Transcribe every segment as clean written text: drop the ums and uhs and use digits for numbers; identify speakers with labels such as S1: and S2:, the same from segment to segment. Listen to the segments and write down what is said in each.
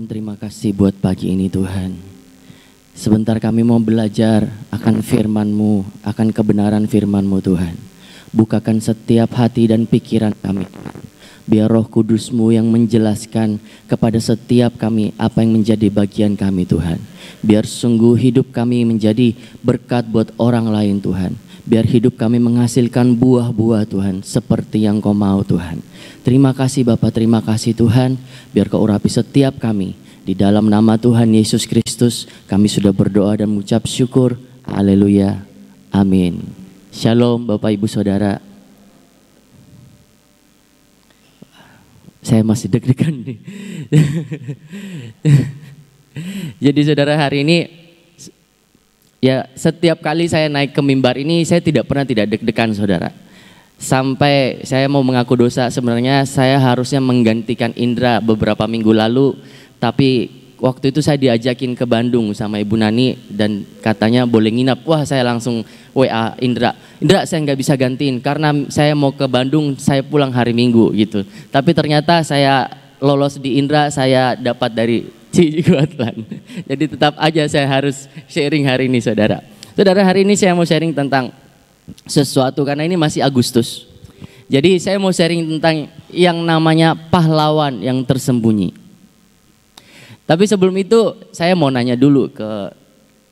S1: terima kasih buat pagi ini Tuhan. Sebentar kami mau belajar akan firman-Mu, akan kebenaran firman-Mu Tuhan. Bukakan setiap hati dan pikiran kami. Biar Roh Kudus-Mu yang menjelaskan kepada setiap kami apa yang menjadi bagian kami Tuhan. Biar sungguh hidup kami menjadi berkat buat orang lain Tuhan. Biar hidup kami menghasilkan buah-buah Tuhan seperti yang Kau mau Tuhan. Terima kasih Bapa, terima kasih Tuhan. Biar Kau urapi setiap kami. Di dalam nama Tuhan Yesus Kristus kami sudah berdoa dan mengucap syukur. Haleluya. Amin. Shalom Bapak Ibu Saudara. Saya masih deg-degan nih. Jadi saudara, hari ini ya setiap kali saya naik ke mimbar ini saya tidak pernah tidak deg-degan saudara. Sampai saya mau mengaku dosa, sebenarnya saya harusnya menggantikan Indra beberapa minggu lalu. Tapi waktu itu saya diajakin ke Bandung sama Ibu Nani dan katanya boleh nginap. Wah, saya langsung WA Indra, saya nggak bisa gantiin karena saya mau ke Bandung, saya pulang hari Minggu gitu. Tapi ternyata saya lolos di Indra, saya dapat dari Ciguatlan. Jadi tetap aja saya harus sharing hari ini saudara. Saudara, hari ini saya mau sharing tentang sesuatu karena ini masih Agustus. Jadi saya mau sharing tentang yang namanya pahlawan yang tersembunyi. Tapi sebelum itu saya mau nanya dulu ke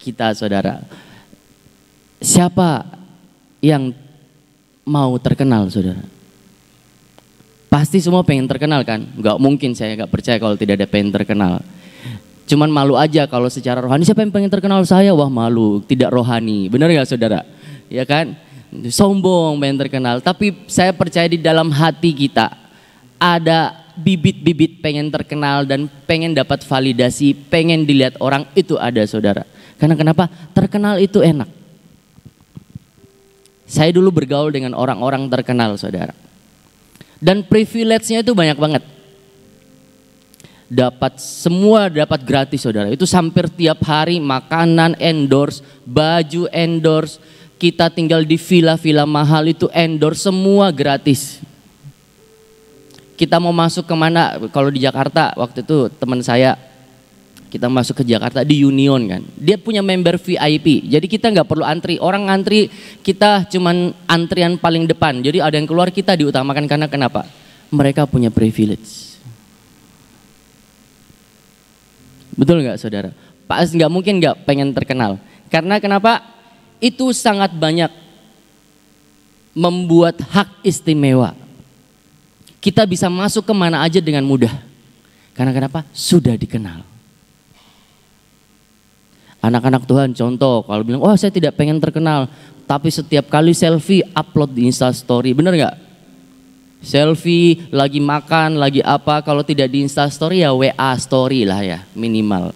S1: kita saudara. Siapa yang mau terkenal saudara? Pasti semua pengen terkenal kan? Gak mungkin, saya gak percaya kalau tidak ada pengen terkenal. Cuman malu aja kalau secara rohani. Siapa yang pengen terkenal? Saya, wah malu, tidak rohani. Benar gak saudara? Ya kan? Sombong pengen terkenal. Tapi saya percaya di dalam hati kita ada bibit-bibit pengen terkenal dan pengen dapat validasi, pengen dilihat orang, itu ada saudara. Karena kenapa? Terkenal itu enak. Saya dulu bergaul dengan orang-orang terkenal saudara. Dan privilege-nya itu banyak banget. Semua dapat gratis saudara. Itu hampir tiap hari makanan endorse, baju endorse, kita tinggal di villa-villa mahal itu endorse, semua gratis. Kita mau masuk kemana, kalau di Jakarta waktu itu teman saya, kita masuk ke Jakarta di Union kan. Dia punya member VIP, jadi kita nggak perlu antri. Orang ngantri, kita cuman antrian paling depan. Jadi ada yang keluar, kita diutamakan karena kenapa? Mereka punya privilege. Betul nggak saudara? Pas nggak mungkin nggak pengen terkenal. Karena kenapa? Itu sangat banyak membuat hak istimewa. Kita bisa masuk kemana aja dengan mudah. Karena kenapa? Sudah dikenal. Anak-anak Tuhan contoh, kalau bilang, oh saya tidak pengen terkenal. Tapi setiap kali selfie upload di Instastory, bener gak? Selfie, lagi makan, lagi apa, kalau tidak di Instastory ya WA story lah ya minimal.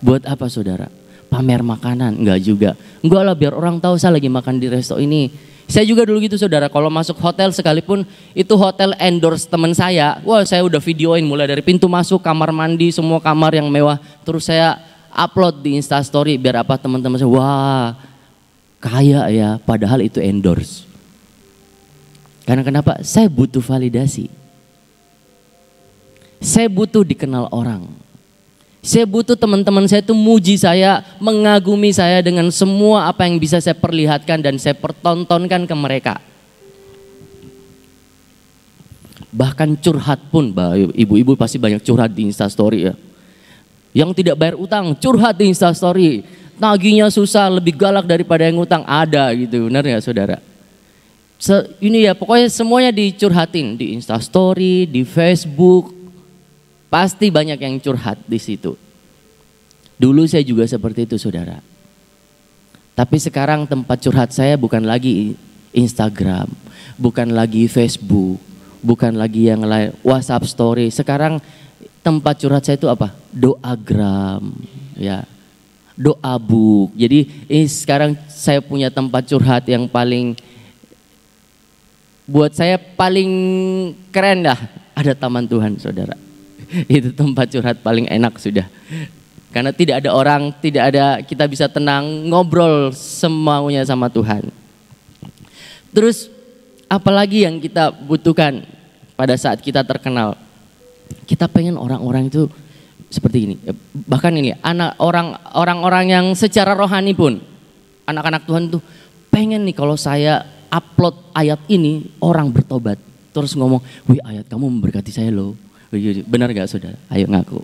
S1: Buat apa saudara? Pamer makanan? Enggak juga. Enggak lah, biar orang tahu saya lagi makan di resto ini. Saya juga dulu gitu saudara, kalau masuk hotel sekalipun itu hotel endorse teman saya, wah saya udah videoin mulai dari pintu masuk, kamar mandi, semua kamar yang mewah. Terus saya upload di Instastory biar apa, teman-teman saya, wah kaya ya, padahal itu endorse. Karena kenapa? Saya butuh validasi. Saya butuh dikenal orang. Saya butuh teman-teman saya itu muji saya, mengagumi saya dengan semua apa yang bisa saya perlihatkan dan saya pertontonkan ke mereka. Bahkan curhat pun, ibu-ibu pasti banyak curhat di Instastory ya. Yang tidak bayar utang, curhat di Instastory. Nagihnya susah, lebih galak daripada yang utang, ada gitu, benar ya saudara? Ini ya pokoknya semuanya dicurhatin di Instastory, di Facebook. Pasti banyak yang curhat di situ. Dulu saya juga seperti itu saudara. Tapi sekarang tempat curhat saya bukan lagi Instagram, bukan lagi Facebook, bukan lagi yang lain, WhatsApp story. Sekarang tempat curhat saya itu apa? Doagram, ya, doa book. Jadi ini sekarang saya punya tempat curhat yang paling, buat saya paling keren lah. Ada Taman Tuhan saudara. Itu tempat curhat paling enak sudah. Karena tidak ada orang, tidak ada, kita bisa tenang ngobrol semaunya sama Tuhan. Terus apalagi yang kita butuhkan pada saat kita terkenal? Kita pengen orang-orang itu seperti ini. Bahkan ini orang-orang yang secara rohani pun, anak-anak Tuhan tuh pengen nih kalau saya upload ayat ini orang bertobat. Terus ngomong, wih ayat kamu memberkati saya loh. Benar gak saudara? Ayo ngaku.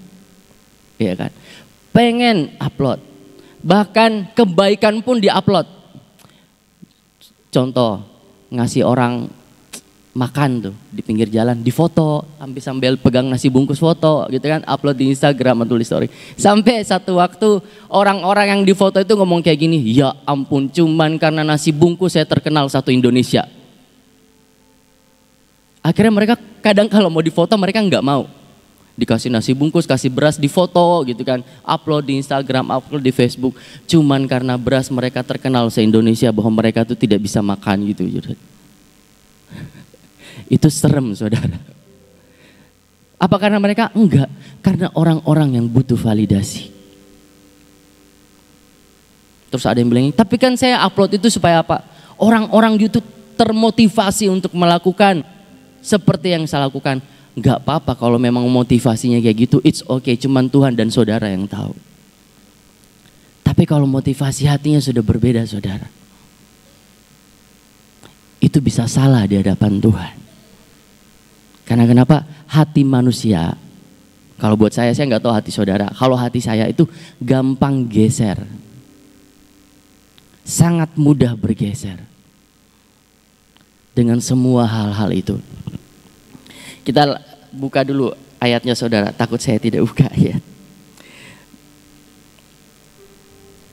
S1: Iya kan? Pengen upload. Bahkan kebaikan pun di-upload. Contoh, ngasih orang makan tuh di pinggir jalan, difoto, sambil pegang nasi bungkus foto gitu kan, upload di Instagram atau di story. Sampai satu waktu orang-orang yang difoto itu ngomong kayak gini, ya ampun cuman karena nasi bungkus saya terkenal satu Indonesia. Akhirnya mereka kadang kalau mau difoto mereka nggak mau. Dikasih nasi bungkus, kasih beras, difoto gitu kan, upload di Instagram, upload di Facebook. Cuman karena beras mereka terkenal se-Indonesia bahwa mereka tuh tidak bisa makan gitu. Itu serem saudara. Apa karena mereka? Enggak, karena orang-orang yang butuh validasi. Terus ada yang bilang, tapi kan saya upload itu supaya apa? Orang-orang itu termotivasi untuk melakukan seperti yang saya lakukan. Enggak apa-apa kalau memang motivasinya kayak gitu, it's okay, cuman Tuhan dan saudara yang tahu. Tapi kalau motivasi hatinya sudah berbeda saudara, itu bisa salah di hadapan Tuhan. Karena kenapa? Hati manusia, kalau buat saya nggak tahu hati saudara, kalau hati saya itu gampang geser. Sangat mudah bergeser. Dengan semua hal-hal itu. Kita buka dulu ayatnya saudara, takut saya tidak buka ayat.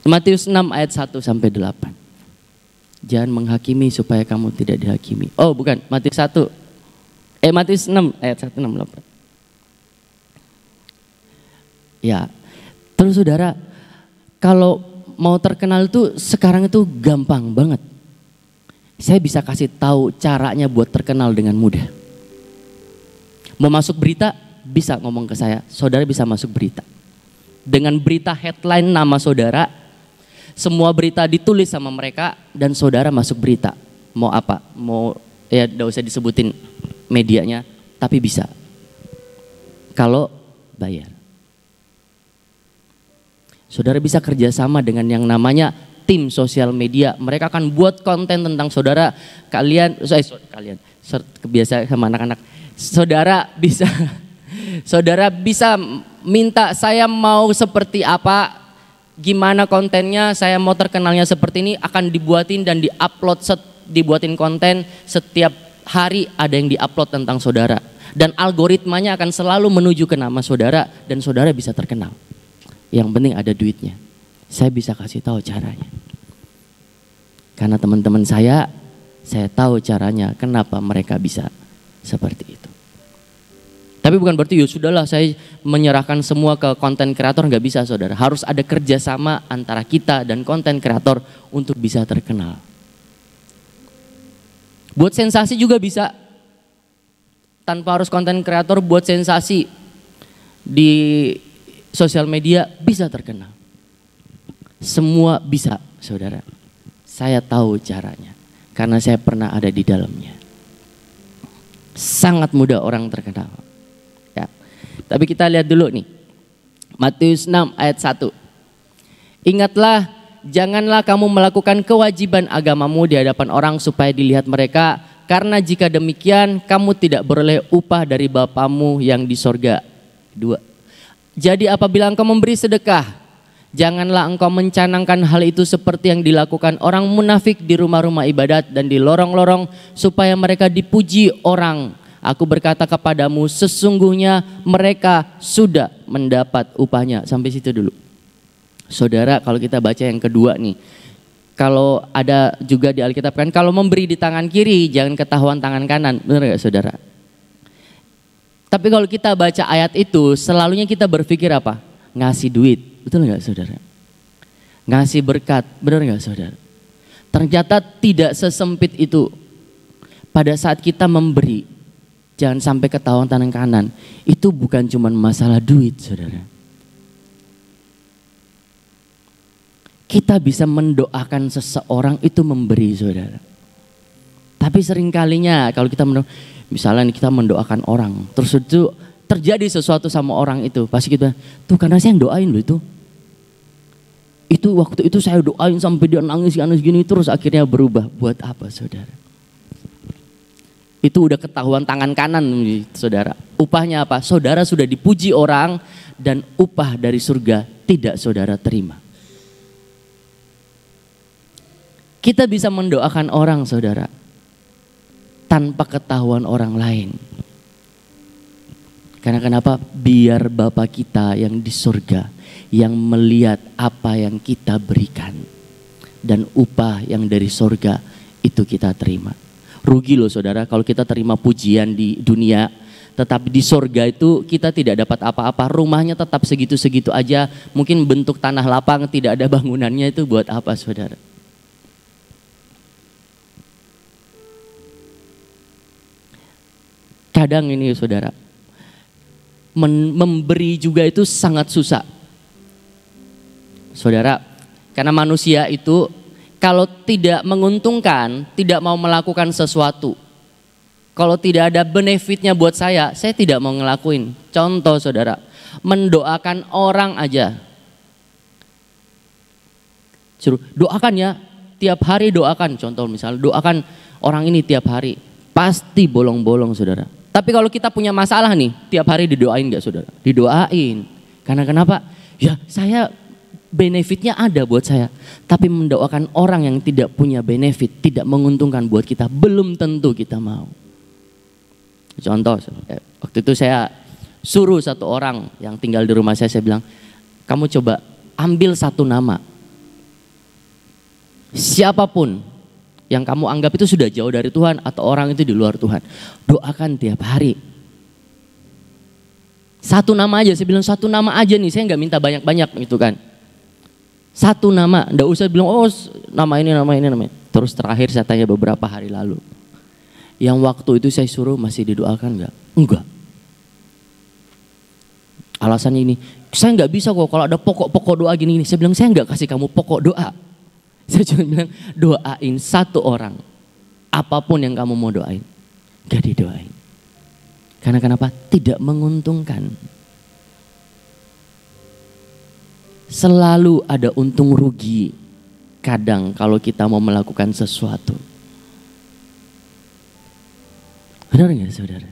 S1: Matius 6 ayat 1 sampai 8. Jangan menghakimi supaya kamu tidak dihakimi. Oh bukan, Matius 1. Matius 6 ayat 1, 6, 8. Ya, terus saudara, kalau mau terkenal itu sekarang itu gampang banget. Saya bisa kasih tahu caranya buat terkenal dengan mudah. Mau masuk berita, bisa ngomong ke saya, saudara bisa masuk berita. Dengan berita headline nama saudara, semua berita ditulis sama mereka dan saudara masuk berita. Mau apa? Mau ya enggak usah disebutin medianya, tapi bisa. Kalau bayar. Saudara bisa kerjasama dengan yang namanya tim sosial media. Mereka akan buat konten tentang saudara. Kalian kebiasaan sama anak-anak. Saudara bisa minta saya mau seperti apa, gimana kontennya, saya mau terkenalnya seperti ini, akan dibuatin dan dibuatin konten setiap hari ada yang diupload tentang saudara. Dan algoritmanya akan selalu menuju ke nama saudara dan saudara bisa terkenal. Yang penting ada duitnya. Saya bisa kasih tahu caranya. Karena teman-teman saya tahu caranya kenapa mereka bisa seperti itu. Tapi bukan berarti ya sudahlah saya menyerahkan semua ke konten kreator, nggak bisa saudara. Harus ada kerjasama antara kita dan konten kreator untuk bisa terkenal. Buat sensasi juga bisa. Tanpa harus konten kreator, buat sensasi di sosial media bisa terkenal. Semua bisa saudara. Saya tahu caranya. Karena saya pernah ada di dalamnya. Sangat mudah orang terkenal. Ya. Tapi kita lihat dulu nih. Matius 6 ayat 1. Ingatlah, janganlah kamu melakukan kewajiban agamamu di hadapan orang supaya dilihat mereka, karena jika demikian kamu tidak beroleh upah dari Bapamu yang di sorga. 2. Jadi apabila engkau memberi sedekah, janganlah engkau mencanangkan hal itu seperti yang dilakukan orang munafik di rumah-rumah ibadat dan di lorong-lorong supaya mereka dipuji orang. Aku berkata kepadamu, sesungguhnya mereka sudah mendapat upahnya. Sampai situ dulu. Saudara, kalau kita baca yang kedua nih, kalau ada juga di Alkitab kan, kalau memberi di tangan kiri jangan ketahuan tangan kanan, benar gak saudara? Tapi kalau kita baca ayat itu, selalunya kita berpikir apa? Ngasih duit, betul gak saudara? Ngasih berkat, benar gak saudara? Ternyata tidak sesempit itu. Pada saat kita memberi, jangan sampai ketahuan tangan kanan, itu bukan cuma masalah duit saudara. Kita bisa mendoakan seseorang itu memberi saudara. Tapi seringkalinya kalau kita misalnya kita mendoakan orang, terus itu terjadi sesuatu sama orang itu, pasti kita, tuh karena saya yang doain loh itu. Itu waktu itu saya doain sampai dia nangis gini terus akhirnya berubah. Buat apa saudara? Itu udah ketahuan tangan kanan saudara. Upahnya apa? Saudara sudah dipuji orang dan upah dari surga tidak saudara terima. Kita bisa mendoakan orang saudara tanpa ketahuan orang lain. Karena kenapa? Biar Bapa kita yang di surga yang melihat apa yang kita berikan. Dan upah yang dari surga itu kita terima. Rugi loh saudara kalau kita terima pujian di dunia. Tetapi di surga itu kita tidak dapat apa-apa. Rumahnya tetap segitu-segitu aja. Mungkin bentuk tanah lapang tidak ada bangunannya, itu buat apa saudara? Kadang ini saudara, memberi juga itu sangat susah. Saudara, karena manusia itu kalau tidak menguntungkan, tidak mau melakukan sesuatu. Kalau tidak ada benefitnya buat saya tidak mau ngelakuin. Contoh saudara, mendoakan orang aja. Suruh doakan ya, tiap hari doakan. Contoh misalnya doakan orang ini tiap hari. Pasti bolong-bolong saudara. Tapi kalau kita punya masalah nih, tiap hari didoain gak saudara? Didoain. Karena kenapa? Ya saya benefitnya ada buat saya. Tapi mendoakan orang yang tidak punya benefit, tidak menguntungkan buat kita, belum tentu kita mau. Contoh, waktu itu saya suruh satu orang yang tinggal di rumah saya bilang, kamu coba ambil satu nama. Siapapun yang kamu anggap itu sudah jauh dari Tuhan atau orang itu di luar Tuhan, doakan tiap hari. Satu nama aja, saya bilang satu nama aja nih, saya nggak minta banyak-banyak gitu kan. Satu nama, nggak usah bilang oh nama ini. Terus terakhir saya tanya beberapa hari lalu, yang waktu itu saya suruh masih didoakan nggak? Enggak. Alasannya ini, saya nggak bisa kok kalau ada pokok-pokok doa gini. Saya bilang saya nggak kasih kamu pokok doa. Saya cuma bilang doain satu orang. Apapun yang kamu mau doain. Gak didoain. Karena kenapa? Tidak menguntungkan. Selalu ada untung rugi. Kadang kalau kita mau melakukan sesuatu. Benar gak saudara?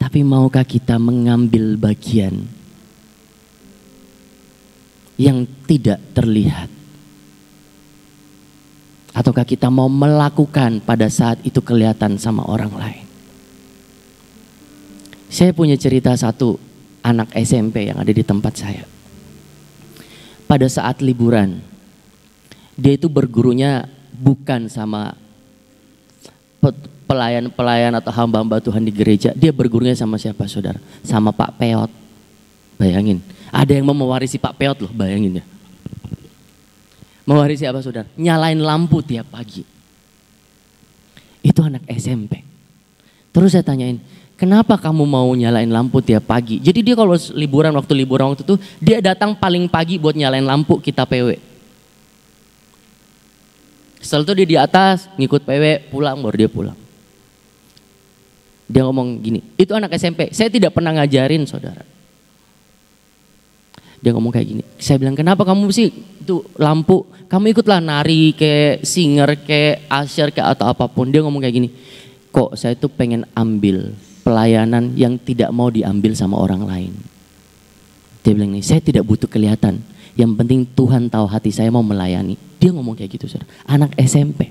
S1: Tapi maukah kita mengambil bagian yang tidak terlihat? Ataukah kita mau melakukan pada saat itu kelihatan sama orang lain? Saya punya cerita satu anak SMP yang ada di tempat saya. Pada saat liburan, dia itu bergurunya bukan sama pelayan atau hamba-hamba Tuhan di gereja. Dia bergurunya sama siapa saudara? Sama Pak Peot. Bayangin, ada yang mau mewarisi Pak Peot loh, bayangin ya. Mewarisi apa saudara? Nyalain lampu tiap pagi. Itu anak SMP. Terus saya tanyain, kenapa kamu mau nyalain lampu tiap pagi? Jadi dia kalau waktu liburan waktu itu, dia datang paling pagi buat nyalain lampu kita PW. Setelah itu dia di atas, ngikut PW, pulang, baru dia pulang. Dia ngomong gini, itu anak SMP, saya tidak pernah ngajarin saudara. Dia ngomong kayak gini, saya bilang kenapa kamu sih itu lampu, kamu ikutlah nari kayak singer, kayak usher, kayak atau apapun. Dia ngomong kayak gini, kok saya tuh pengen ambil pelayanan yang tidak mau diambil sama orang lain. Dia bilang nih, saya tidak butuh kelihatan, yang penting Tuhan tahu hati saya mau melayani. Dia ngomong kayak gitu saudara, anak SMP.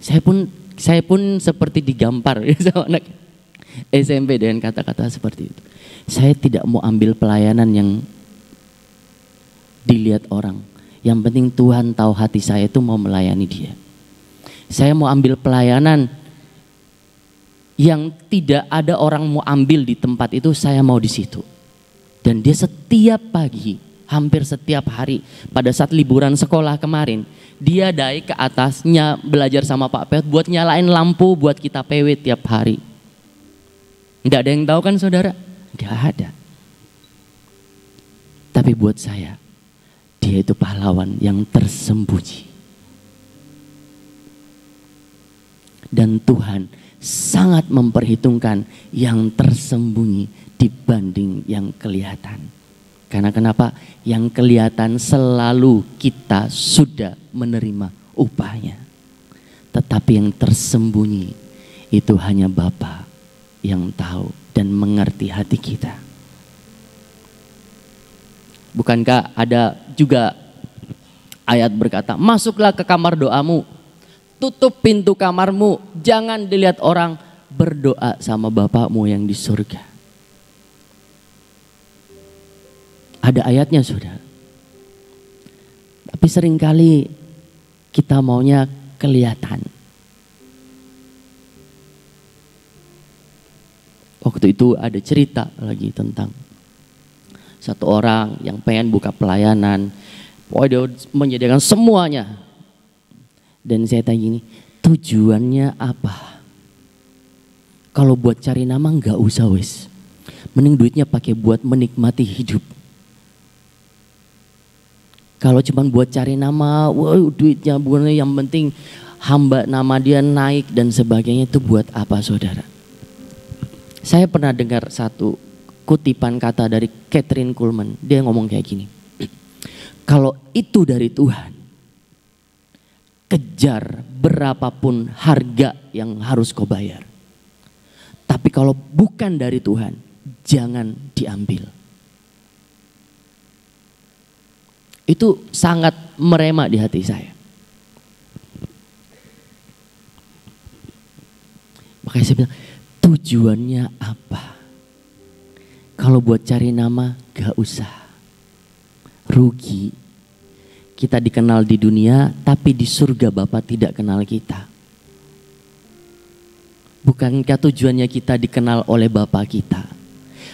S1: Saya pun seperti digampar sama anak SMP dengan kata-kata seperti itu. Saya tidak mau ambil pelayanan yang dilihat orang. Yang penting Tuhan tahu hati saya itu mau melayani dia. Saya mau ambil pelayanan yang tidak ada orang mau ambil di tempat itu, saya mau di situ. Dan dia setiap pagi, hampir setiap hari, pada saat liburan sekolah kemarin, dia naik ke atasnya belajar sama Pak Pet buat nyalain lampu buat kita PW tiap hari. Tidak ada yang tahu kan saudara? Gak ada. Tapi buat saya, dia itu pahlawan yang tersembunyi. Dan Tuhan sangat memperhitungkan yang tersembunyi dibanding yang kelihatan. Karena kenapa? Yang kelihatan selalu kita sudah menerima upahnya. Tetapi yang tersembunyi itu hanya Bapa yang tahu dan mengerti hati kita. Bukankah ada juga ayat berkata, masuklah ke kamar doamu, tutup pintu kamarmu, jangan dilihat orang, berdoa sama Bapakmu yang di surga. Ada ayatnya saudara. Tapi seringkali kita maunya kelihatan. Waktu itu ada cerita lagi tentang satu orang yang pengen buka pelayanan. Pokoknya dia menyediakan semuanya. Dan saya tanya gini, tujuannya apa? Kalau buat cari nama nggak usah wes. Mending duitnya pakai buat menikmati hidup. Kalau cuma buat cari nama, duitnya bukan yang penting hamba nama dia naik dan sebagainya, itu buat apa saudara? Saya pernah dengar satu kutipan kata dari Kathryn Kuhlman. Dia ngomong kayak gini. Kalau itu dari Tuhan, kejar berapapun harga yang harus kau bayar. Tapi kalau bukan dari Tuhan, jangan diambil. Itu sangat merema di hati saya. Makanya saya bilang, tujuannya apa? Kalau buat cari nama, gak usah. Rugi. Kita dikenal di dunia, tapi di surga Bapa tidak kenal kita. Bukankah tujuannya kita dikenal oleh Bapa kita?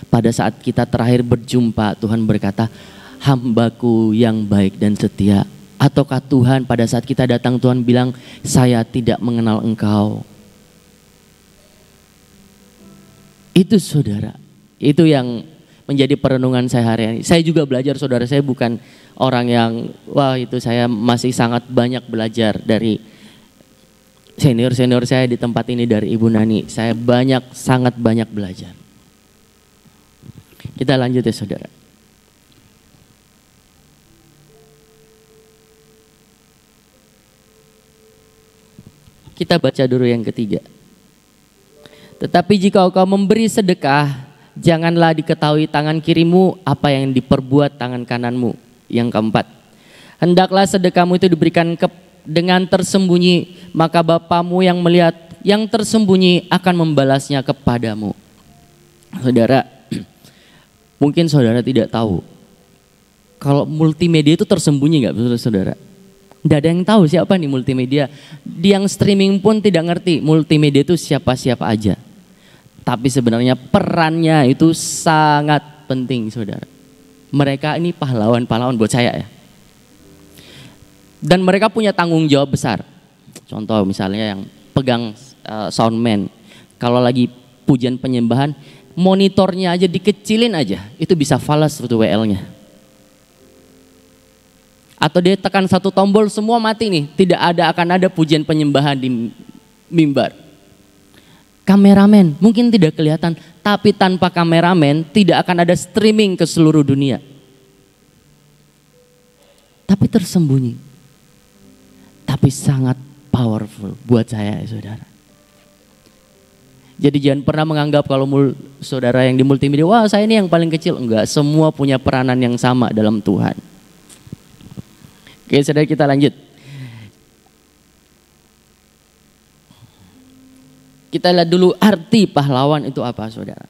S1: Pada saat kita terakhir berjumpa, Tuhan berkata, hambaku yang baik dan setia. Ataukah Tuhan pada saat kita datang, Tuhan bilang, saya tidak mengenal engkau. Itu saudara, itu yang menjadi perenungan saya hari ini. Saya juga belajar saudara, saya bukan orang yang, wah itu saya masih sangat banyak belajar dari senior-senior saya di tempat ini, dari Ibu Nani. Saya sangat banyak belajar. Kita lanjut ya saudara. Kita baca dulu yang ketiga. Tetapi jika engkau memberi sedekah, janganlah diketahui tangan kirimu apa yang diperbuat tangan kananmu. Yang keempat, hendaklah sedekahmu itu diberikan dengan tersembunyi, maka Bapamu yang melihat yang tersembunyi akan membalasnya kepadamu. Saudara, mungkin saudara tidak tahu, kalau multimedia itu tersembunyi nggak saudara? Tidak ada yang tahu siapa nih multimedia. Yang streaming pun tidak ngerti multimedia itu siapa-siapa aja. Tapi sebenarnya perannya itu sangat penting saudara. Mereka ini pahlawan-pahlawan buat saya ya. Dan mereka punya tanggung jawab besar. Contoh misalnya yang pegang soundman. Kalau lagi pujian penyembahan, monitornya aja dikecilin aja. Itu bisa falas itu WL-nya. Atau dia tekan satu tombol semua mati nih. Tidak akan ada pujian penyembahan di mimbar. Kameramen mungkin tidak kelihatan. Tapi tanpa kameramen tidak akan ada streaming ke seluruh dunia. Tapi tersembunyi. Tapi sangat powerful buat saya ya saudara. Jadi jangan pernah menganggap kalau saudara yang di multimedia, wah saya ini yang paling kecil. Enggak, semua punya peranan yang sama dalam Tuhan. Oke saudara, kita lanjut. Kita lihat dulu arti pahlawan itu apa saudara.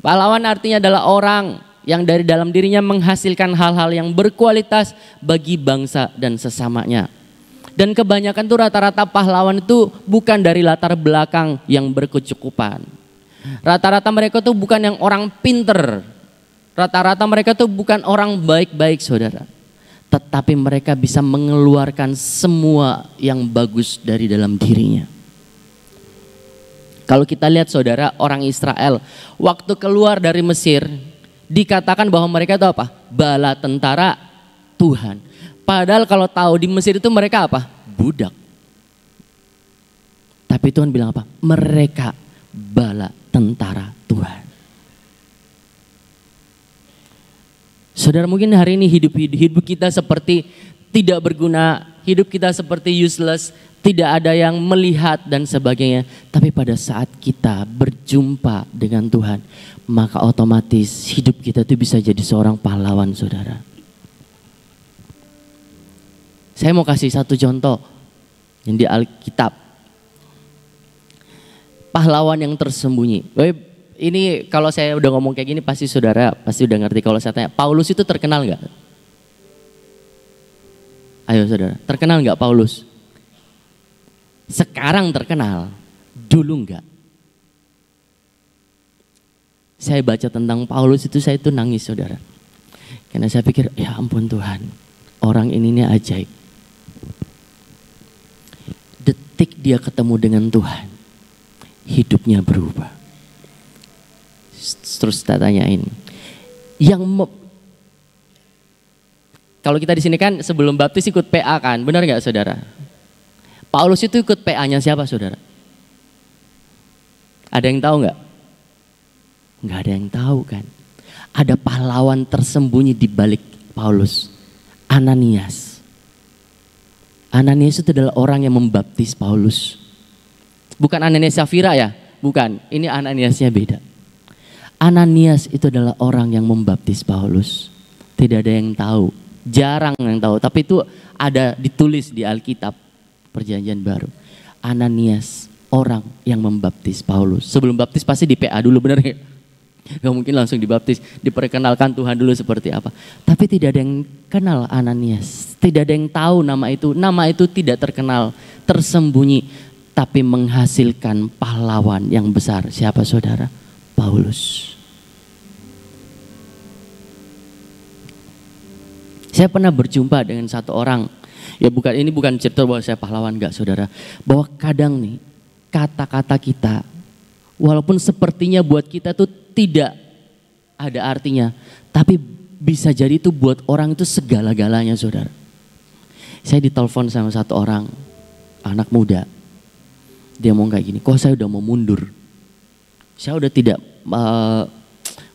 S1: Pahlawan artinya adalah orang yang dari dalam dirinya menghasilkan hal-hal yang berkualitas bagi bangsa dan sesamanya. Dan kebanyakan tuh rata-rata pahlawan itu bukan dari latar belakang yang berkecukupan. Rata-rata mereka tuh bukan yang orang pinter. Rata-rata mereka tuh bukan orang baik-baik saudara. Tetapi mereka bisa mengeluarkan semua yang bagus dari dalam dirinya. Kalau kita lihat saudara, orang Israel waktu keluar dari Mesir dikatakan bahwa mereka itu apa? Bala tentara Tuhan. Padahal kalau tahu di Mesir itu mereka apa? Budak. Tapi Tuhan bilang apa? Mereka bala tentara Tuhan. Saudara, mungkin hari ini hidup kita seperti tidak berguna, hidup kita seperti useless, tidak ada yang melihat dan sebagainya. Tapi pada saat kita berjumpa dengan Tuhan, maka otomatis hidup kita itu bisa jadi seorang pahlawan, saudara. Saya mau kasih satu contoh yang di Alkitab. Pahlawan yang tersembunyi. Ini kalau saya udah ngomong kayak gini pasti saudara pasti udah ngerti. Kalau saya tanya, Paulus itu terkenal nggak? Ayo saudara, terkenal nggak Paulus? Sekarang terkenal, dulu nggak. Saya baca tentang Paulus itu saya itu nangis, saudara. Karena saya pikir, ya ampun Tuhan, orang ini ajaib. Detik dia ketemu dengan Tuhan, hidupnya berubah. Terus saya tanyain, kalau kita di sini kan sebelum baptis ikut PA kan, benar nggak saudara? Paulus itu ikut PA-nya siapa saudara? Ada yang tahu nggak? Nggak ada yang tahu kan? Ada pahlawan tersembunyi di balik Paulus, Ananias. Ananias itu adalah orang yang membaptis Paulus. Bukan Ananias Safira ya, bukan. Ini Ananiasnya beda. Ananias itu adalah orang yang membaptis Paulus. Tidak ada yang tahu, jarang yang tahu. Tapi itu ada ditulis di Alkitab Perjanjian Baru. Ananias, orang yang membaptis Paulus. Sebelum baptis pasti di PA dulu, benar ya? Gak mungkin langsung dibaptis, diperkenalkan Tuhan dulu seperti apa. Tapi tidak ada yang kenal Ananias. Tidak ada yang tahu nama itu. Nama itu tidak terkenal, tersembunyi. Tapi menghasilkan pahlawan yang besar. Siapa saudara? Paulus. Saya pernah berjumpa dengan satu orang. Ya ini bukan cerita bahwa saya pahlawan, enggak saudara. Bahwa kadang nih kata-kata kita walaupun sepertinya buat kita tuh tidak ada artinya, tapi bisa jadi itu buat orang itu segala-galanya saudara. Saya ditelepon sama satu orang, anak muda. Dia mau kayak gini, kok saya udah mau mundur. Saya udah tidak,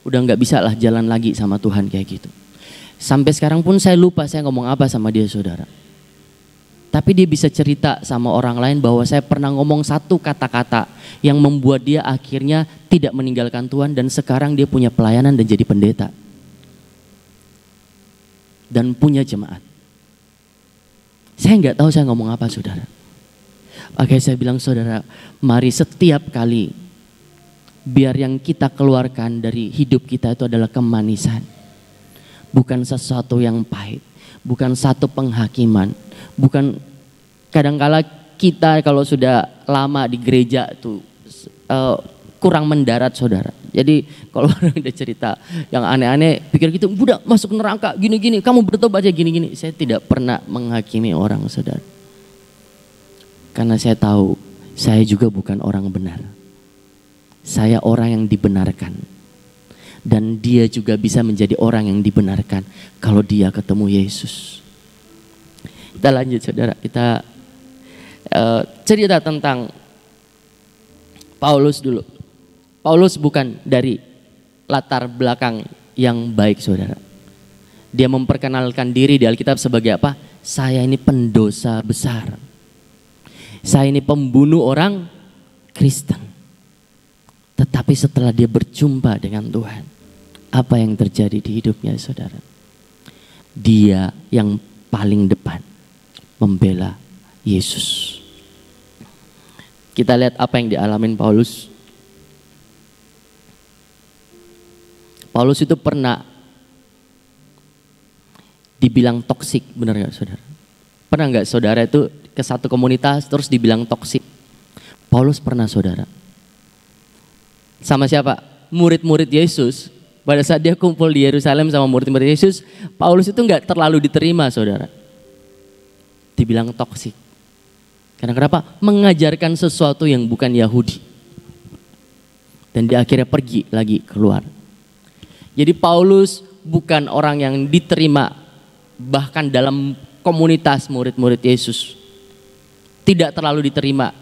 S1: udah nggak bisa lah jalan lagi sama Tuhan kayak gitu. Sampai sekarang pun saya lupa saya ngomong apa sama dia saudara. Tapi dia bisa cerita sama orang lain bahwa saya pernah ngomong satu kata-kata yang membuat dia akhirnya tidak meninggalkan Tuhan. Dan sekarang dia punya pelayanan dan jadi pendeta. Dan punya jemaat. Saya nggak tahu saya ngomong apa saudara. Oke, saya bilang saudara, mari setiap kali biar yang kita keluarkan dari hidup kita itu adalah kemanisan. Bukan sesuatu yang pahit, bukan satu penghakiman, bukan kadangkala kita kalau sudah lama di gereja tuh kurang mendarat saudara. Jadi kalau orang udah cerita yang aneh-aneh, pikir gitu, udah masuk neraka gini-gini, kamu bertobat aja gini-gini. Saya tidak pernah menghakimi orang saudara. Karena saya tahu saya juga bukan orang benar. Saya orang yang dibenarkan. Dan dia juga bisa menjadi orang yang dibenarkan kalau dia ketemu Yesus. Kita lanjut saudara, kita cerita tentang Paulus dulu. Paulus bukan dari latar belakang yang baik saudara. Dia memperkenalkan diri di Alkitab sebagai apa? Saya ini pendosa besar. Saya ini pembunuh orang Kristen. Tetapi setelah dia berjumpa dengan Tuhan, apa yang terjadi di hidupnya saudara? Dia yang paling depan membela Yesus. Kita lihat apa yang dialamin Paulus. Paulus itu pernah dibilang toksik, benar gak saudara? Pernah gak saudara itu ke satu komunitas terus dibilang toksik? Paulus pernah saudara. Sama siapa? Murid-murid Yesus. Pada saat dia kumpul di Yerusalem sama murid-murid Yesus, Paulus itu gak terlalu diterima saudara. Dibilang toksik. Karena kenapa? Mengajarkan sesuatu yang bukan Yahudi. Dan dia akhirnya pergi lagi keluar. Jadi Paulus bukan orang yang diterima bahkan dalam komunitas murid-murid Yesus. Tidak terlalu diterima.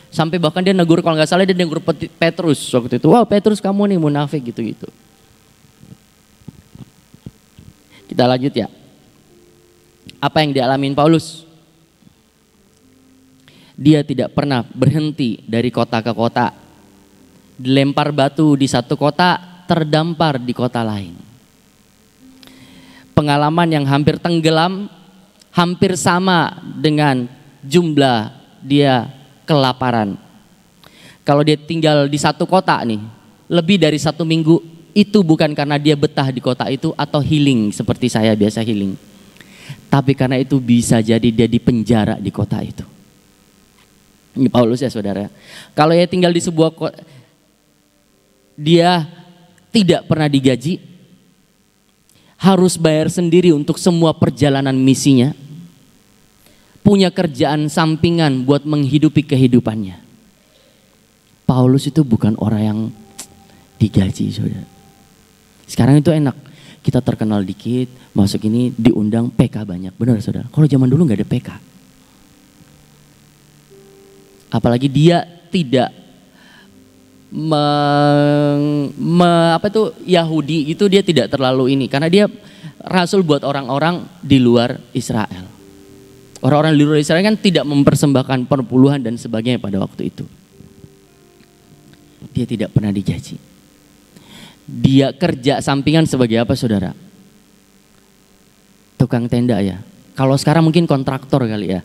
S1: Sampai bahkan dia negur, kalau nggak salah dia negur Petrus waktu itu. Wah, Petrus kamu nih munafik gitu-gitu. Kita lanjut ya. Apa yang dialamin Paulus? Dia tidak pernah berhenti dari kota ke kota. Dilempar batu di satu kota, terdampar di kota lain. Pengalaman yang hampir tenggelam, hampir sama dengan jumlah dia kelaparan. Kalau dia tinggal di satu kota nih, lebih dari 1 minggu, itu bukan karena dia betah di kota itu atau healing seperti saya biasa healing. Tapi karena itu bisa jadi dia di penjara di kota itu. Ini Paulus ya saudara. Kalau dia tinggal di sebuah kota, dia tidak pernah digaji, harus bayar sendiri untuk semua perjalanan misinya, punya kerjaan sampingan buat menghidupi kehidupannya. Paulus itu bukan orang yang digaji saudara. Sekarang itu enak, kita terkenal dikit, masuk ini diundang PK banyak, benar saudara. Kalau zaman dulu nggak ada PK. Apalagi dia tidak Yahudi itu, dia tidak terlalu ini, karena dia rasul buat orang-orang di luar Israel. Orang-orang di luar Israel kan tidak mempersembahkan perpuluhan dan sebagainya pada waktu itu. Dia tidak pernah digaji. Dia kerja sampingan sebagai apa saudara? Tukang tenda ya. Kalau sekarang mungkin kontraktor kali ya.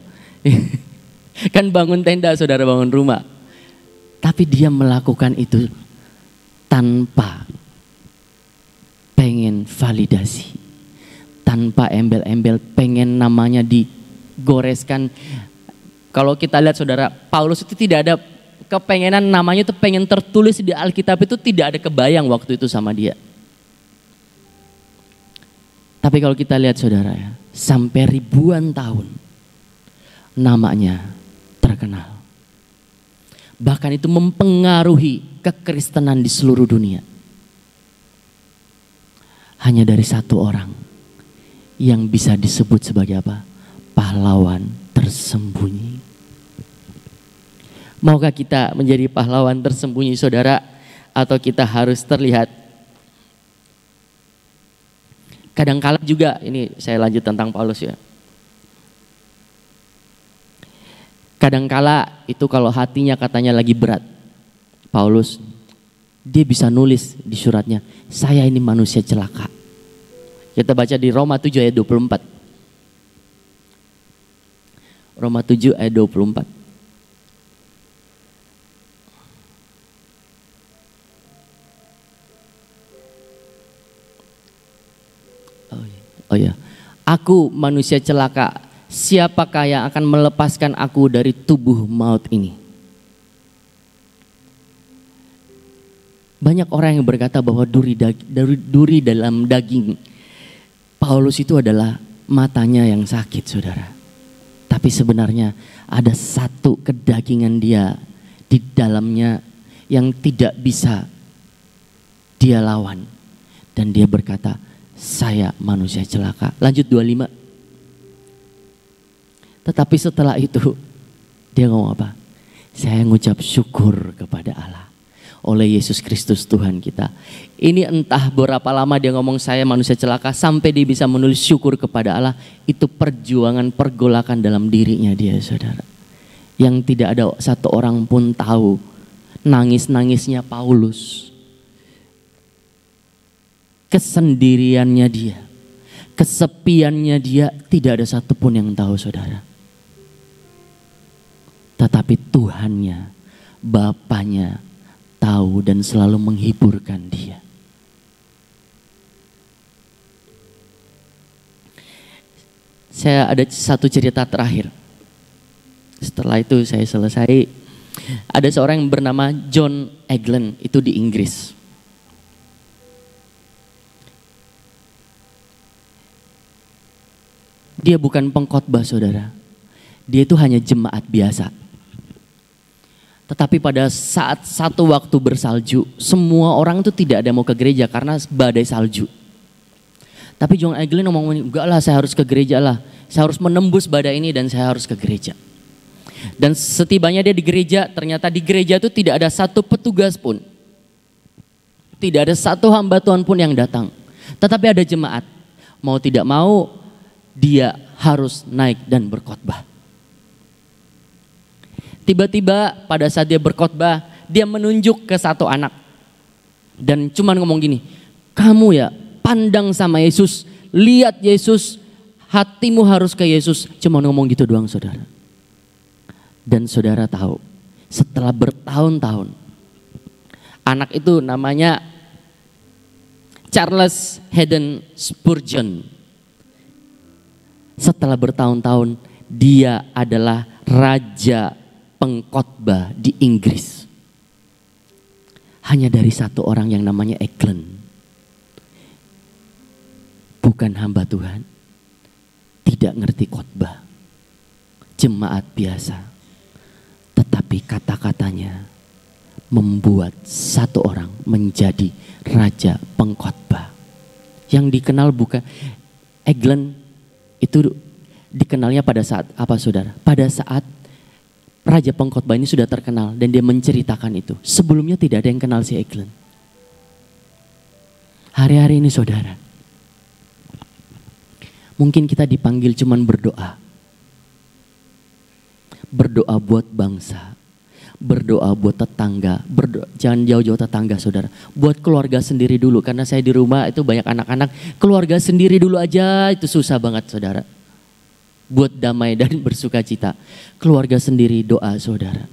S1: Kan bangun tenda saudara, bangun rumah. Tapi dia melakukan itu tanpa pengen validasi. Tanpa embel-embel pengen namanya digoreskan. Kalau kita lihat saudara, Paulus itu tidak ada kepengenan namanya itu pengen tertulis di Alkitab, itu tidak ada kebayang waktu itu sama dia. Tapi kalau kita lihat saudara ya, sampai ribuan tahun namanya terkenal. Bahkan itu mempengaruhi kekristenan di seluruh dunia. Hanya dari satu orang yang bisa disebut sebagai apa? Pahlawan tersembunyi. Maukah kita menjadi pahlawan tersembunyi saudara, atau kita harus terlihat? Kadangkala juga, ini saya lanjut tentang Paulus ya. Kadangkala itu kalau hatinya katanya lagi berat, Paulus dia bisa nulis di suratnya, saya ini manusia celaka. Kita baca di Roma 7 ayat 24. Roma 7 ayat 24. Oh ya, aku manusia celaka, siapakah yang akan melepaskan aku dari tubuh maut ini? Banyak orang yang berkata bahwa duri dalam daging Paulus itu adalah matanya yang sakit saudara. Tapi sebenarnya ada satu kedagingan dia di dalamnya yang tidak bisa dia lawan. Dan dia berkata, saya manusia celaka. Lanjut 25. Tetapi setelah itu dia ngomong apa? Saya ngucap syukur kepada Allah oleh Yesus Kristus Tuhan kita. Ini entah berapa lama dia ngomong saya manusia celaka, sampai dia bisa menulis syukur kepada Allah. Itu perjuangan pergolakan dalam dirinya dia saudara. Yang tidak ada satu orang pun tahu nangis-nangisnya Paulus. Kesendiriannya dia, kesepiannya dia, tidak ada satupun yang tahu saudara. Tetapi Tuhannya, Bapaknya tahu dan selalu menghiburkan dia. Saya ada satu cerita terakhir. Setelah itu saya selesai. Ada seorang yang bernama John Eglin, itu di Inggris. Dia bukan pengkhotbah saudara. Dia itu hanya jemaat biasa. Tetapi pada saat satu waktu bersalju, semua orang itu tidak ada mau ke gereja karena badai salju. Tapi John Eglin ngomong, enggak lah, saya harus ke gereja lah. Saya harus menembus badai ini dan saya harus ke gereja. Dan setibanya dia di gereja, ternyata di gereja itu tidak ada satu petugas pun. Tidak ada satu hamba Tuhan pun yang datang. Tetapi ada jemaat. Mau tidak mau dia harus naik dan berkhotbah. Tiba-tiba pada saat dia berkhotbah, dia menunjuk ke satu anak. Dan cuman ngomong gini, kamu ya pandang sama Yesus, lihat Yesus, hatimu harus ke Yesus. Cuman ngomong gitu doang saudara. Dan saudara tahu, setelah bertahun-tahun, anak itu namanya Charles Haddon Spurgeon. Setelah bertahun-tahun, dia adalah raja pengkhotbah di Inggris. Hanya dari satu orang yang namanya Eklund. Bukan hamba Tuhan, tidak ngerti khotbah, jemaat biasa. Tetapi kata-katanya membuat satu orang menjadi raja pengkhotbah. Yang dikenal bukan Eklund itu dikenalnya pada saat apa saudara? Pada saat raja pengkhotbah ini sudah terkenal dan dia menceritakan itu. Sebelumnya tidak ada yang kenal si Eklund. Hari-hari ini saudara, mungkin kita dipanggil cuman berdoa. Berdoa buat bangsa, berdoa buat tetangga, jangan jauh-jauh tetangga saudara. Buat keluarga sendiri dulu, karena saya di rumah itu banyak anak-anak, keluarga sendiri dulu aja itu susah banget saudara. Buat damai dan bersuka cita, keluarga sendiri doa saudara.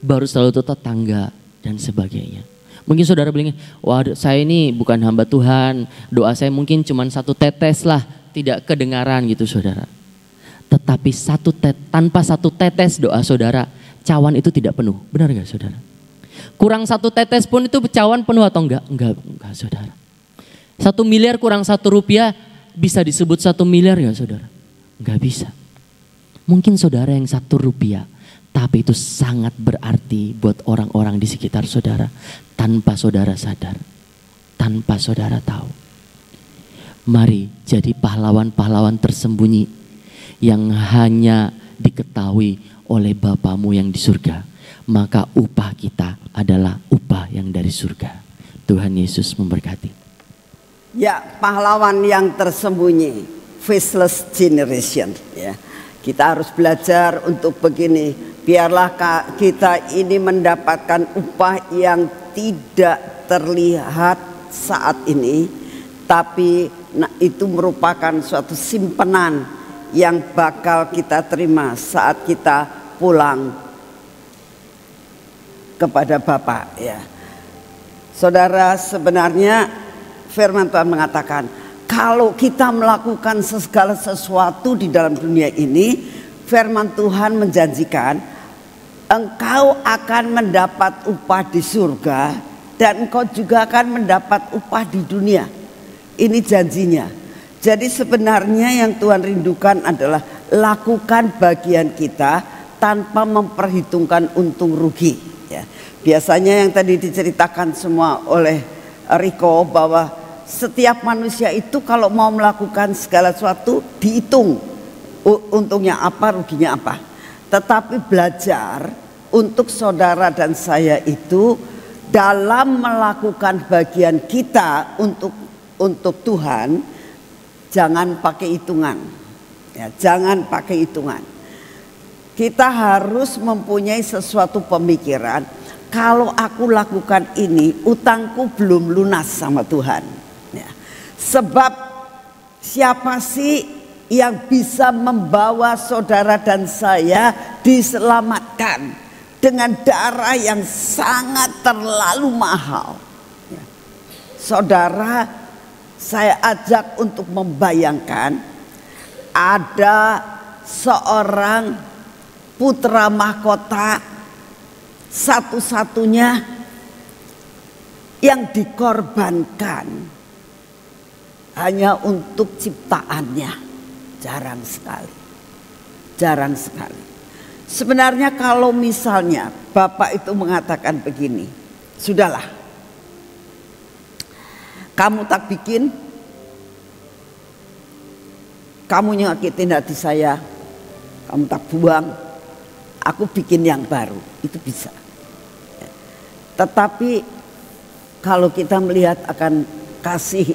S1: Baru selalu itu tetangga dan sebagainya. Mungkin saudara bilang, wah saya ini bukan hamba Tuhan, doa saya mungkin cuma satu tetes lah, tidak kedengaran gitu saudara. Tetapi tanpa satu tetes doa saudara, cawan itu tidak penuh. Benar gak saudara? Kurang satu tetes pun itu cawan penuh atau enggak? Enggak saudara. 1 miliar kurang 1 rupiah bisa disebut 1 miliar gak saudara? Enggak bisa. Mungkin saudara yang 1 rupiah, tapi itu sangat berarti buat orang-orang di sekitar saudara. Tanpa saudara sadar, tanpa saudara tahu. Mari jadi pahlawan-pahlawan tersembunyi yang hanya diketahui oleh Bapamu yang di surga. Maka upah kita adalah upah yang dari surga. Tuhan Yesus memberkati.
S2: Ya, pahlawan yang tersembunyi, faceless generation. Ya, kita harus belajar untuk begini. Biarlah kita ini mendapatkan upah yang tidak terlihat saat ini, tapi itu merupakan suatu simpanan yang bakal kita terima saat kita pulang kepada Bapa. Ya, saudara, sebenarnya firman Tuhan mengatakan, kalau kita melakukan segala sesuatu di dalam dunia ini, firman Tuhan menjanjikan, engkau akan mendapat upah di surga dan engkau juga akan mendapat upah di dunia. Ini janjinya. Jadi sebenarnya yang Tuhan rindukan adalah lakukan bagian kita tanpa memperhitungkan untung rugi. Ya. Biasanya yang tadi diceritakan semua oleh Riko bahwa setiap manusia itu kalau mau melakukan segala sesuatu dihitung untungnya apa, ruginya apa. Tetapi belajar untuk saudara dan saya itu dalam melakukan bagian kita untuk Tuhan, jangan pakai hitungan. Ya, jangan pakai hitungan. Kita harus mempunyai sesuatu pemikiran, kalau aku lakukan ini, utangku belum lunas sama Tuhan. Ya. Sebab siapa sih yang bisa membawa saudara dan saya diselamatkan dengan darah yang sangat terlalu mahal? Ya. Saudara, saya ajak untuk membayangkan ada seorang putra mahkota satu-satunya yang dikorbankan hanya untuk ciptaannya. Jarang sekali. Jarang sekali. Sebenarnya kalau misalnya Bapak itu mengatakan begini, sudahlah, kamu tak bikin, kamu nyakitin hati saya, kamu tak buang, aku bikin yang baru, itu bisa. Tetapi kalau kita melihat akan kasih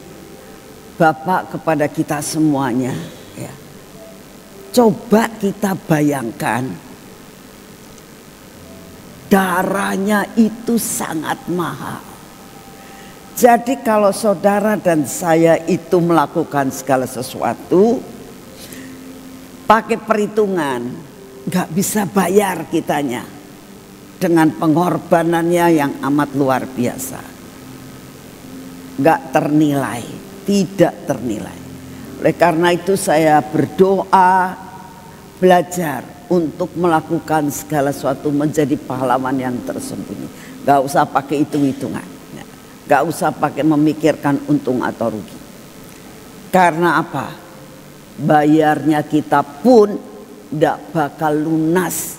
S2: Bapa kepada kita semuanya, ya, coba kita bayangkan, darahnya itu sangat mahal. Jadi kalau saudara dan saya itu melakukan segala sesuatu pakai perhitungan, gak bisa bayar kitanya dengan pengorbanannya yang amat luar biasa. Gak ternilai, tidak ternilai. Oleh karena itu saya berdoa, belajar untuk melakukan segala sesuatu menjadi pahlawan yang tersembunyi. Gak usah pakai hitung-hitungan, gak usah pakai memikirkan untung atau rugi. Karena apa? Bayarnya kita pun tidak bakal lunas,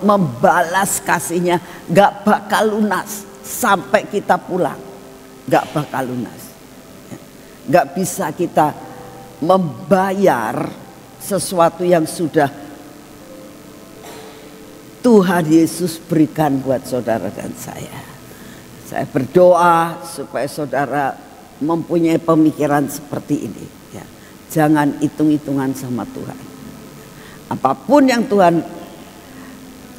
S2: membalas kasihnya gak bakal lunas sampai kita pulang, gak bakal lunas. Gak bisa kita membayar sesuatu yang sudah Tuhan Yesus berikan buat saudara dan saya. Saya berdoa supaya saudara mempunyai pemikiran seperti ini, ya. Jangan hitung-hitungan sama Tuhan. Apapun yang Tuhan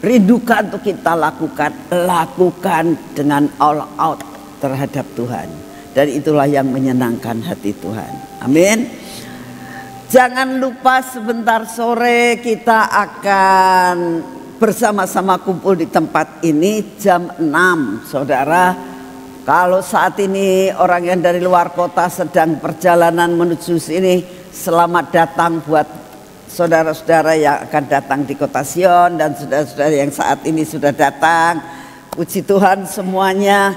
S2: rindukan untuk kita lakukan, lakukan dengan all out terhadap Tuhan. Dan itulah yang menyenangkan hati Tuhan. Amin. Jangan lupa sebentar sore kita akan bersama-sama kumpul di tempat ini jam 6, saudara. Kalau saat ini orang yang dari luar kota sedang perjalanan menuju sini, selamat datang buat saudara-saudara yang akan datang di Kota Sion dan saudara-saudara yang saat ini sudah datang. Puji Tuhan semuanya.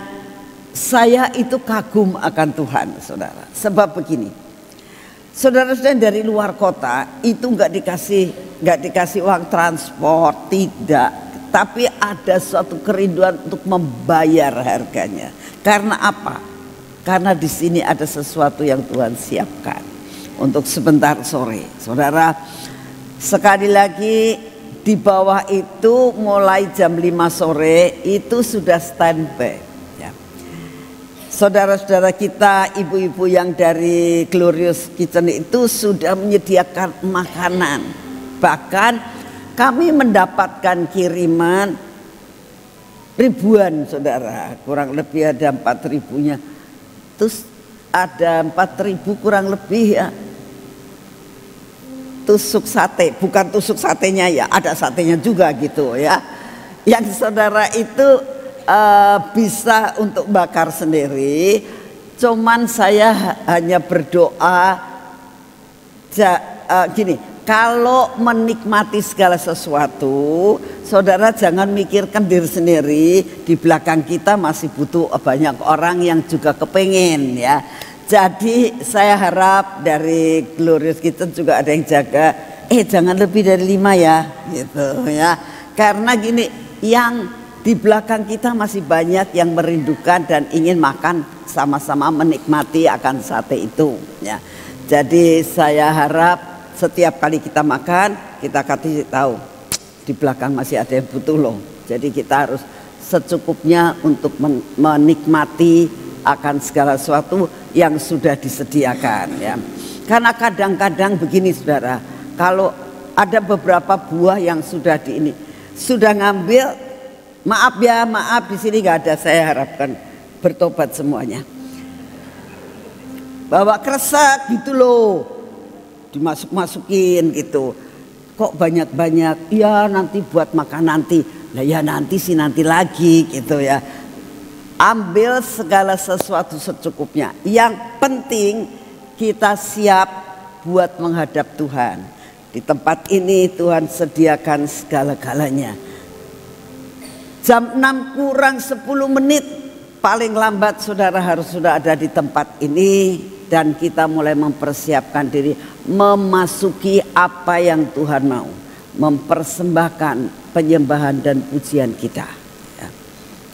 S2: Saya itu kagum akan Tuhan, saudara. Sebab begini, saudara-saudara dari luar kota itu nggak dikasih uang transport, tidak. Tapi ada suatu kerinduan untuk membayar harganya. Karena apa? Karena di sini ada sesuatu yang Tuhan siapkan untuk sebentar sore. Saudara, sekali lagi di bawah itu mulai jam 5 sore itu sudah standby. Ya. Saudara-saudara kita, ibu-ibu yang dari Glorious Kitchen itu sudah menyediakan makanan. Bahkan kami mendapatkan kiriman ribuan, saudara, kurang lebih ada 4.000-nya. Terus ada 4.000 kurang lebih ya tusuk sate, bukan tusuk satenya ya, ada satenya juga gitu ya. Yang saudara itu bisa untuk bakar sendiri. Cuman saya hanya berdoa gini, kalau menikmati segala sesuatu, saudara jangan mikirkan diri sendiri. Di belakang kita masih butuh banyak orang yang juga kepengen, ya. Jadi saya harap dari Glorious Kitchen juga ada yang jaga. Jangan lebih dari 5 ya, gitu ya. Karena gini, yang di belakang kita masih banyak yang merindukan dan ingin makan sama-sama menikmati akan sate itu, ya. Jadi saya harap setiap kali kita makan, kita kasih tahu di belakang masih ada yang butuh loh. Jadi kita harus secukupnya untuk menikmati akan segala sesuatu yang sudah disediakan, ya. Karena kadang-kadang begini, saudara, kalau ada beberapa buah yang sudah sudah ngambil, maaf ya, maaf di sini nggak ada. Saya harapkan bertobat semuanya. Bawa kresek gitu loh, dimasuk-masukin gitu. Kok banyak-banyak? Ya nanti buat makan nanti. Lah ya nanti sih nanti lagi gitu ya. Ambil segala sesuatu secukupnya. Yang penting kita siap buat menghadap Tuhan. Di tempat ini Tuhan sediakan segala-galanya. Jam 6 kurang 10 menit paling lambat saudara harus sudah ada di tempat ini. Dan kita mulai mempersiapkan diri memasuki apa yang Tuhan mau, mempersembahkan penyembahan dan pujian kita, ya.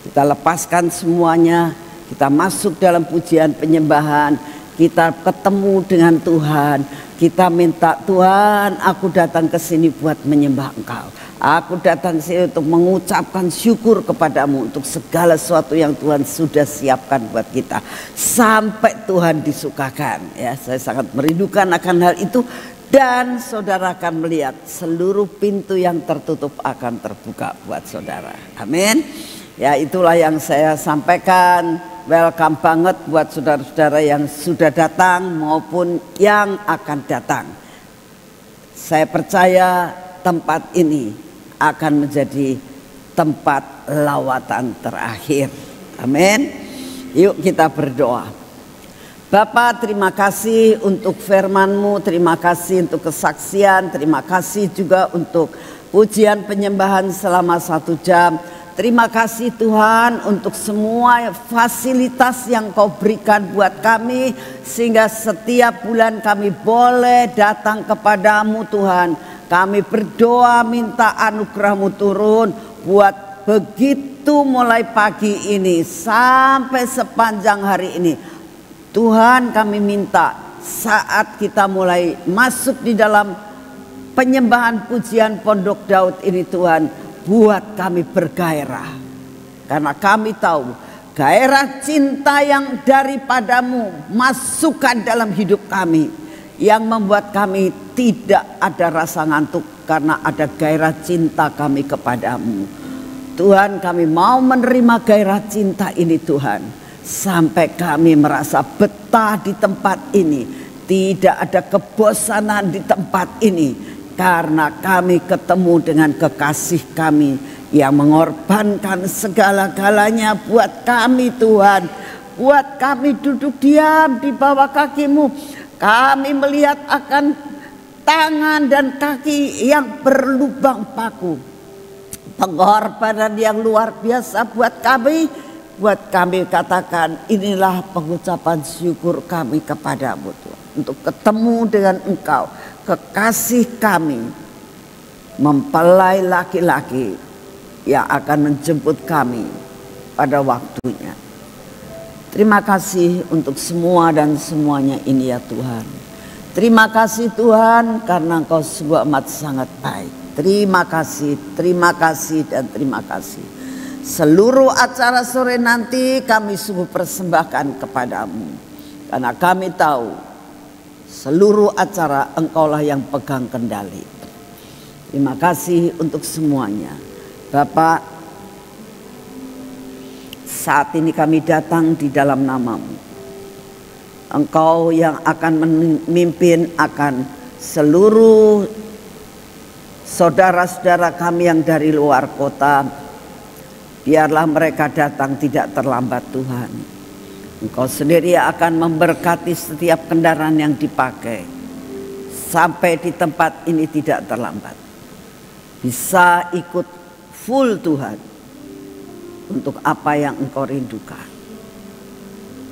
S2: Kita lepaskan semuanya, kita masuk dalam pujian penyembahan, kita ketemu dengan Tuhan, kita minta, Tuhan, aku datang ke sini buat menyembah Engkau. Aku datang ke sini untuk mengucapkan syukur kepadamu untuk segala sesuatu yang Tuhan sudah siapkan buat kita. Sampai Tuhan disukakan. Ya, saya sangat merindukan akan hal itu. Dan saudara akan melihat seluruh pintu yang tertutup akan terbuka buat saudara. Amin. Ya, itulah yang saya sampaikan. Welcome banget buat saudara-saudara yang sudah datang maupun yang akan datang. Saya percaya tempat ini akan menjadi tempat lawatan terakhir. Amin. Yuk kita berdoa. Bapa, terima kasih untuk firman-Mu, terima kasih untuk kesaksian, terima kasih juga untuk pujian penyembahan selama 1 jam. Terima kasih Tuhan untuk semua fasilitas yang Kau berikan buat kami, sehingga setiap bulan kami boleh datang kepadamu Tuhan. Kami berdoa minta anugerah-Mu turun buat begitu mulai pagi ini sampai sepanjang hari ini. Tuhan, kami minta saat kita mulai masuk di dalam penyembahan pujian Pondok Daud ini Tuhan, buat kami bergairah. Karena kami tahu gairah cinta yang daripadamu masukkan dalam hidup kami, yang membuat kami tidak ada rasa ngantuk karena ada gairah cinta kami kepadamu. Tuhan, kami mau menerima gairah cinta ini Tuhan, sampai kami merasa betah di tempat ini, tidak ada kebosanan di tempat ini. Karena kami ketemu dengan kekasih kami yang mengorbankan segala-galanya buat kami Tuhan. Buat kami duduk diam di bawah kaki-Mu. Kami melihat akan tangan dan kaki yang berlubang paku. Pengorbanan yang luar biasa buat kami. Buat kami katakan, inilah pengucapan syukur kami kepadamu Tuhan. Untuk ketemu dengan Engkau, kekasih kami, mempelai laki-laki yang akan menjemput kami pada waktunya. Terima kasih untuk semua dan semuanya ini ya Tuhan. Terima kasih Tuhan karena Engkau sungguh amat sangat baik. Terima kasih dan terima kasih. Seluruh acara sore nanti kami sungguh persembahkan kepadamu. Karena kami tahu seluruh acara Engkaulah yang pegang kendali. Terima kasih untuk semuanya. Bapak, saat ini kami datang di dalam nama-Mu. Engkau yang akan memimpin akan seluruh saudara-saudara kami yang dari luar kota. Biarlah mereka datang tidak terlambat Tuhan. Engkau sendiri akan memberkati setiap kendaraan yang dipakai. Sampai di tempat ini tidak terlambat. Bisa ikut full Tuhan. Untuk apa yang Engkau rindukan.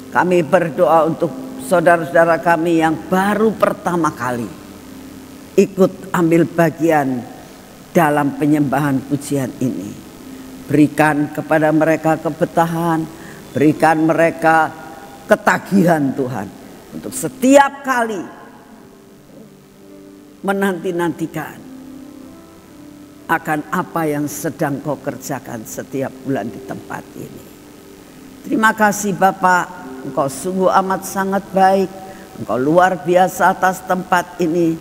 S2: Kami berdoa untuk saudara-saudara kami yang baru pertama kali ikut ambil bagian dalam penyembahan pujian ini. Berikan kepada mereka kebetahan, berikan mereka ketagihan Tuhan. Untuk setiap kali menanti-nantikan akan apa yang sedang Kau kerjakan setiap bulan di tempat ini. Terima kasih Bapak, Engkau sungguh amat sangat baik. Engkau luar biasa atas tempat ini.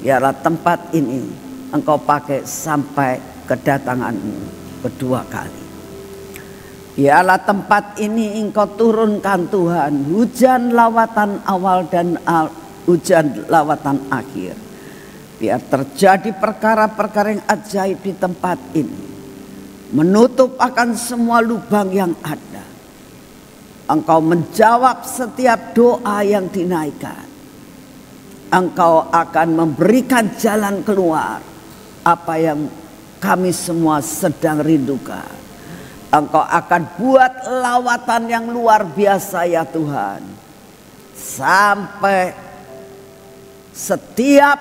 S2: Biarlah tempat ini Engkau pakai sampai kedatangan-Mu kedua kali. Biarlah tempat ini Engkau turunkan Tuhan, hujan lawatan awal dan hujan lawatan akhir. Biar terjadi perkara-perkara yang ajaib di tempat ini, menutup akan semua lubang yang ada. Engkau menjawab setiap doa yang dinaikkan. Engkau akan memberikan jalan keluar apa yang kami semua sedang rindukan. Engkau akan buat lawatan yang luar biasa ya Tuhan. Sampai setiap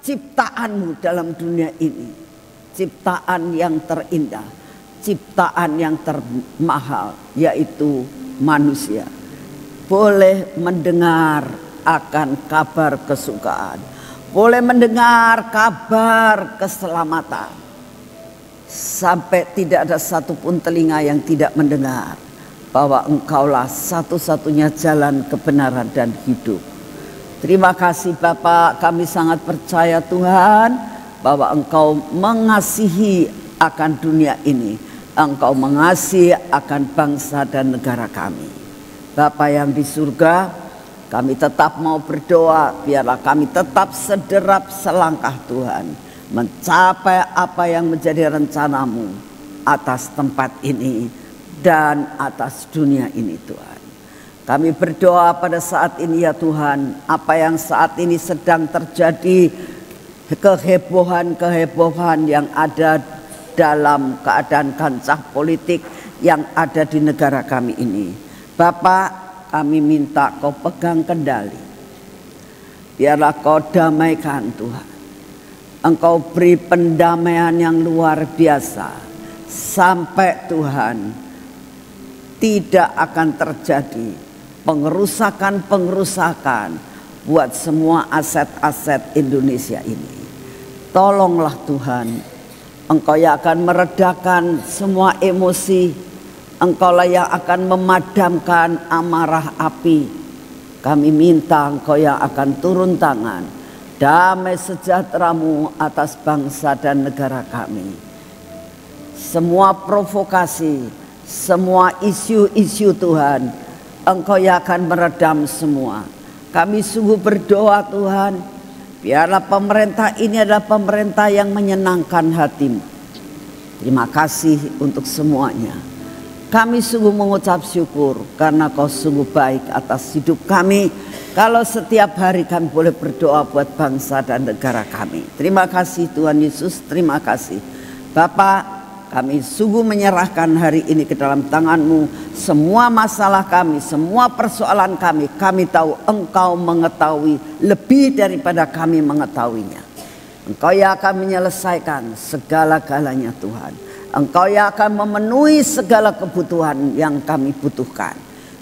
S2: ciptaan-Mu dalam dunia ini, ciptaan yang terindah, ciptaan yang termahal, yaitu manusia, boleh mendengar akan kabar kesukaan, boleh mendengar kabar keselamatan, sampai tidak ada satupun telinga yang tidak mendengar bahwa Engkaulah satu-satunya jalan kebenaran dan hidup. Terima kasih Bapak, kami sangat percaya Tuhan bahwa Engkau mengasihi akan dunia ini, Engkau mengasihi akan bangsa dan negara kami. Bapa yang di surga, kami tetap mau berdoa, biarlah kami tetap sederap selangkah Tuhan, mencapai apa yang menjadi rencanamu atas tempat ini dan atas dunia ini Tuhan. Kami berdoa pada saat ini ya Tuhan, apa yang saat ini sedang terjadi, kehebohan-kehebohan yang ada dalam keadaan kancah politik yang ada di negara kami ini. Bapak, kami minta Kau pegang kendali. Biarlah Kau damaikan Tuhan. Engkau beri pendamaian yang luar biasa. Sampai Tuhan tidak akan terjadi pengerusakan buat semua aset-aset Indonesia ini. Tolonglah Tuhan, Engkau yang akan meredakan semua emosi, Engkaulah yang akan memadamkan amarah api. Kami minta Engkau yang akan turun tangan, damai sejahtera-Mu atas bangsa dan negara kami. Semua provokasi, semua isu-isu Tuhan, Engkau yang akan meredam semua. Kami sungguh berdoa Tuhan, biarlah pemerintah ini adalah pemerintah yang menyenangkan hati-Mu. Terima kasih untuk semuanya. Kami sungguh mengucap syukur karena Kau sungguh baik atas hidup kami. Kalau setiap hari kami boleh berdoa buat bangsa dan negara kami. Terima kasih Tuhan Yesus, terima kasih. Bapak, kami sungguh menyerahkan hari ini ke dalam tangan-Mu. Semua masalah kami, semua persoalan kami tahu Engkau mengetahui lebih daripada kami mengetahuinya. Engkau yang akan menyelesaikan segala-galanya Tuhan. Engkau yang akan memenuhi segala kebutuhan yang kami butuhkan.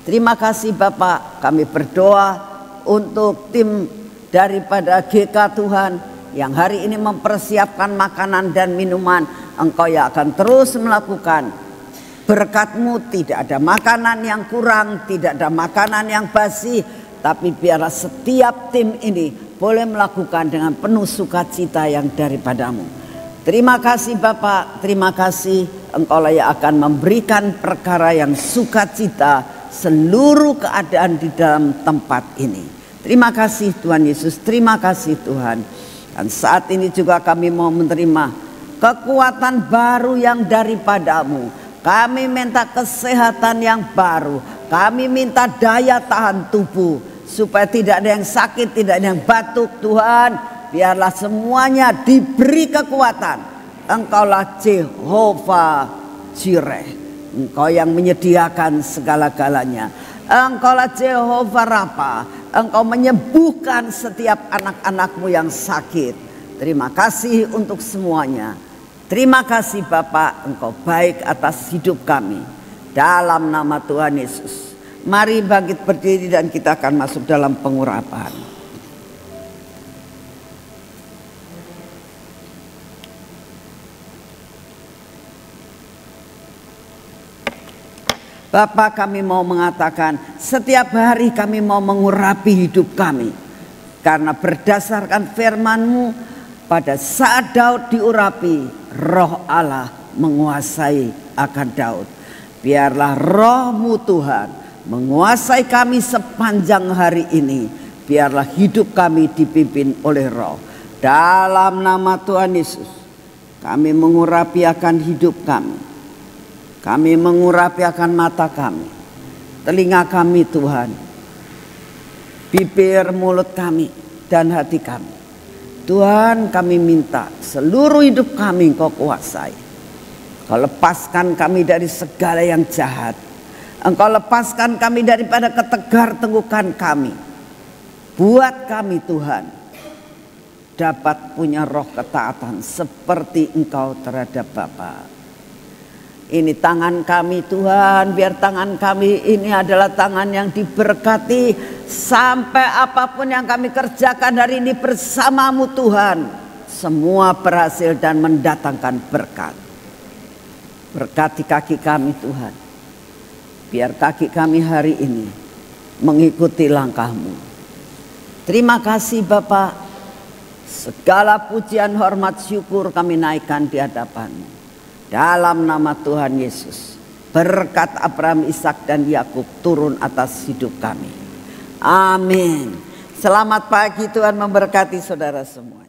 S2: Terima kasih Bapak, kami berdoa untuk tim daripada GK Tuhan yang hari ini mempersiapkan makanan dan minuman. Engkau yang akan terus melakukan berkat-Mu, tidak ada makanan yang kurang, tidak ada makanan yang basi, tapi biarlah setiap tim ini boleh melakukan dengan penuh sukacita yang daripada-Mu. Terima kasih Bapak, terima kasih Engkaulah yang akan memberikan perkara yang sukacita seluruh keadaan di dalam tempat ini. Terima kasih Tuhan Yesus, terima kasih Tuhan. Dan saat ini juga kami mau menerima kekuatan baru yang daripada-Mu. Kami minta kesehatan yang baru, kami minta daya tahan tubuh supaya tidak ada yang sakit, tidak ada yang batuk Tuhan. Biarlah semuanya diberi kekuatan. Engkaulah Jehovah Jireh, Engkau yang menyediakan segala-galanya. Engkaulah Jehovah Rafa, Engkau menyembuhkan setiap anak-anak-Mu yang sakit. Terima kasih untuk semuanya. Terima kasih Bapak, Engkau baik atas hidup kami. Dalam nama Tuhan Yesus, mari bangkit berdiri dan kita akan masuk dalam pengurapan. Bapak, kami mau mengatakan setiap hari kami mau mengurapi hidup kami. Karena berdasarkan firman-Mu, pada saat Daud diurapi, Roh Allah menguasai akan Daud. Biarlah Roh-Mu Tuhan menguasai kami sepanjang hari ini. Biarlah hidup kami dipimpin oleh Roh. Dalam nama Tuhan Yesus, kami mengurapi akan hidup kami. Kami mengurapi akan mata kami, telinga kami Tuhan, bibir, mulut kami, dan hati kami. Tuhan, kami minta seluruh hidup kami Engkau kuasai. Engkau lepaskan kami dari segala yang jahat. Engkau lepaskan kami daripada ketegar-tegukan kami. Buat kami Tuhan dapat punya roh ketaatan seperti Engkau terhadap Bapa. Ini tangan kami Tuhan, biar tangan kami ini adalah tangan yang diberkati. Sampai apapun yang kami kerjakan hari ini bersamamu Tuhan, semua berhasil dan mendatangkan berkat. Berkati kaki kami Tuhan, biar kaki kami hari ini mengikuti langkah-Mu. Terima kasih Bapak, segala pujian, hormat, syukur kami naikkan di hadapan-Mu. Dalam nama Tuhan Yesus, berkat Abraham, Ishak dan Yakub turun atas hidup kami. Amin. Selamat pagi, Tuhan memberkati saudara semua.